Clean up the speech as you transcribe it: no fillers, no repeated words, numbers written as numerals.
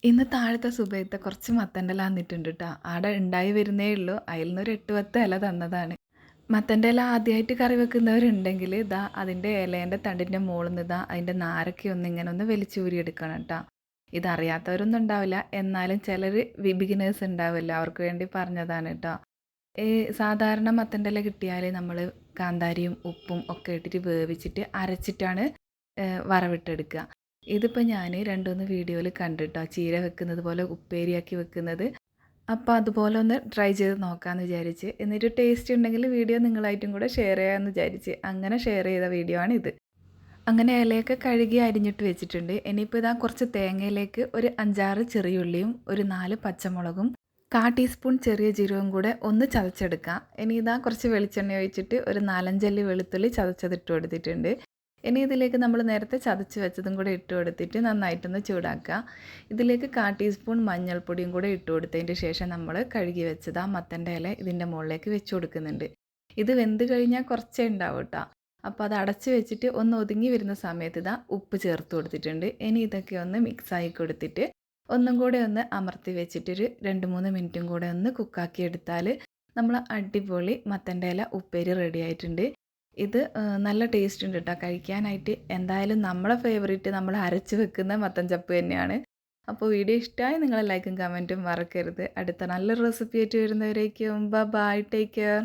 ഇന്ന് താഴത്തെ സുബൈത്തെ കുറച്ച് മത്തൻ്റെ ഇല തന്നിട്ടുണ്ട് കേട്ടോ. ആടെ ഉണ്ടായി വരുന്നേ ഉള്ളൂ. അതിൽ നിന്നൊരു 8-10 ഇല തന്നതാണ്. മത്തൻ്റെ ഇല ആദ്യമായിട്ട് കറി വെക്കുന്നവരുണ്ടെങ്കിൽ ഇതാ അതിൻ്റെ ഇലേൻ്റെ തണ്ടിൻ്റെ മുകളിൽ നിന്ന് ഇതാ അതിൻ്റെ നാരൊക്കെ ഇങ്ങനെ ഒന്ന് വലിച്ചൂരി എടുക്കണം കേട്ടോ. ഇതറിയാത്തവരൊന്നും ഉണ്ടാവില്ല, എന്നാലും ചിലർ ബിഗിനേഴ്സ് ഉണ്ടാവില്ല, അവർക്ക് വേണ്ടി പറഞ്ഞതാണ് കേട്ടോ. ഈ സാധാരണ മത്തൻ്റെ ഇല കിട്ടിയാൽ നമ്മൾ കാന്താരിയും ഉപ്പും ഒക്കെ ഇട്ടിട്ട് വേവിച്ചിട്ട് അരച്ചിട്ടാണ് വറവിട്ടെടുക്കുക. ഇതിപ്പോൾ ഞാൻ 2-3 വീഡിയോയിൽ കണ്ടിട്ടോ, ചീര വെക്കുന്നത് പോലെ ഉപ്പേരിയാക്കി വെക്കുന്നത്. അപ്പോൾ അതുപോലെ ഒന്ന് ട്രൈ ചെയ്ത് നോക്കാമെന്ന് വിചാരിച്ച്, എന്നിട്ട് ടേസ്റ്റ് ഉണ്ടെങ്കിൽ വീഡിയോ നിങ്ങളായിട്ടും കൂടെ ഷെയർ ചെയ്യാമെന്ന് വിചാരിച്ച് അങ്ങനെ ഷെയർ ചെയ്ത വീഡിയോ ആണിത്. അങ്ങനെ ഇലയൊക്കെ കഴുകി അരിഞ്ഞിട്ട് വെച്ചിട്ടുണ്ട്. ഇനിയിപ്പോൾ ഇതാ കുറച്ച് തേങ്ങയിലേക്ക് ഒരു 5-6 ചെറിയുള്ളിയും ഒരു 4 പച്ചമുളകും 1/4 ടീസ്പൂൺ ചെറിയ ജീരകവും കൂടെ ഒന്ന് ചതച്ചെടുക്കാം. ഇനി ഇതാ കുറച്ച് വെളിച്ചെണ്ണ ഒഴിച്ചിട്ട് ഒരു 4-5 അല്ലി വെളുത്തുള്ളി ചതച്ചതിട്ട് കൊടുത്തിട്ടുണ്ട്. ഇനി ഇതിലേക്ക് നമ്മൾ നേരത്തെ ചതച്ച് വെച്ചതും കൂടെ ഇട്ട് കൊടുത്തിട്ട് നന്നായിട്ടൊന്ന് ചൂടാക്കുക. ഇതിലേക്ക് 1/4 ടീസ്പൂൺ മഞ്ഞൾപ്പൊടിയും കൂടെ ഇട്ട് കൊടുത്തതിൻ്റെ ശേഷം നമ്മൾ കഴുകി വെച്ചത് ആ മത്തൻ്റെ ഇല ഇതിൻ്റെ മുകളിലേക്ക് വെച്ച് കൊടുക്കുന്നുണ്ട്. ഇത് വെന്ത് കഴിഞ്ഞാൽ കുറച്ചേ ഉണ്ടാവും കേട്ടോ. അപ്പോൾ അത് അടച്ച് വെച്ചിട്ട് ഒന്ന് ഒതുങ്ങി വരുന്ന സമയത്ത് ഇതാ ഉപ്പ് ചേർത്ത് കൊടുത്തിട്ടുണ്ട്. ഇനി ഇതൊക്കെ ഒന്ന് മിക്സായി കൊടുത്തിട്ട് ഒന്നും കൂടെ ഒന്ന് അമർത്തി വെച്ചിട്ടൊരു 2-3 മിനിറ്റും കൂടെ ഒന്ന് കുക്കാക്കി എടുത്താൽ നമ്മൾ അടിപൊളി മത്തൻ്റെ ഇല ഉപ്പേരി റെഡി ആയിട്ടുണ്ട്. ഇത് നല്ല ടേസ്റ്റ് ഉണ്ട് കേട്ടോ കഴിക്കാനായിട്ട്. എന്തായാലും നമ്മളെ ഫേവറേറ്റ് നമ്മൾ അരച്ച് വെക്കുന്ന മത്തൻ ചപ്പ് തന്നെയാണ്. അപ്പോൾ വീഡിയോ ഇഷ്ടമായി നിങ്ങൾ ലൈക്കും കമൻറ്റും മറക്കരുത്. അടുത്ത നല്ലൊരു റെസിപ്പി ആയിട്ട് വരുന്നവരേക്കും ബൈ, ടേക്ക് കെയർ.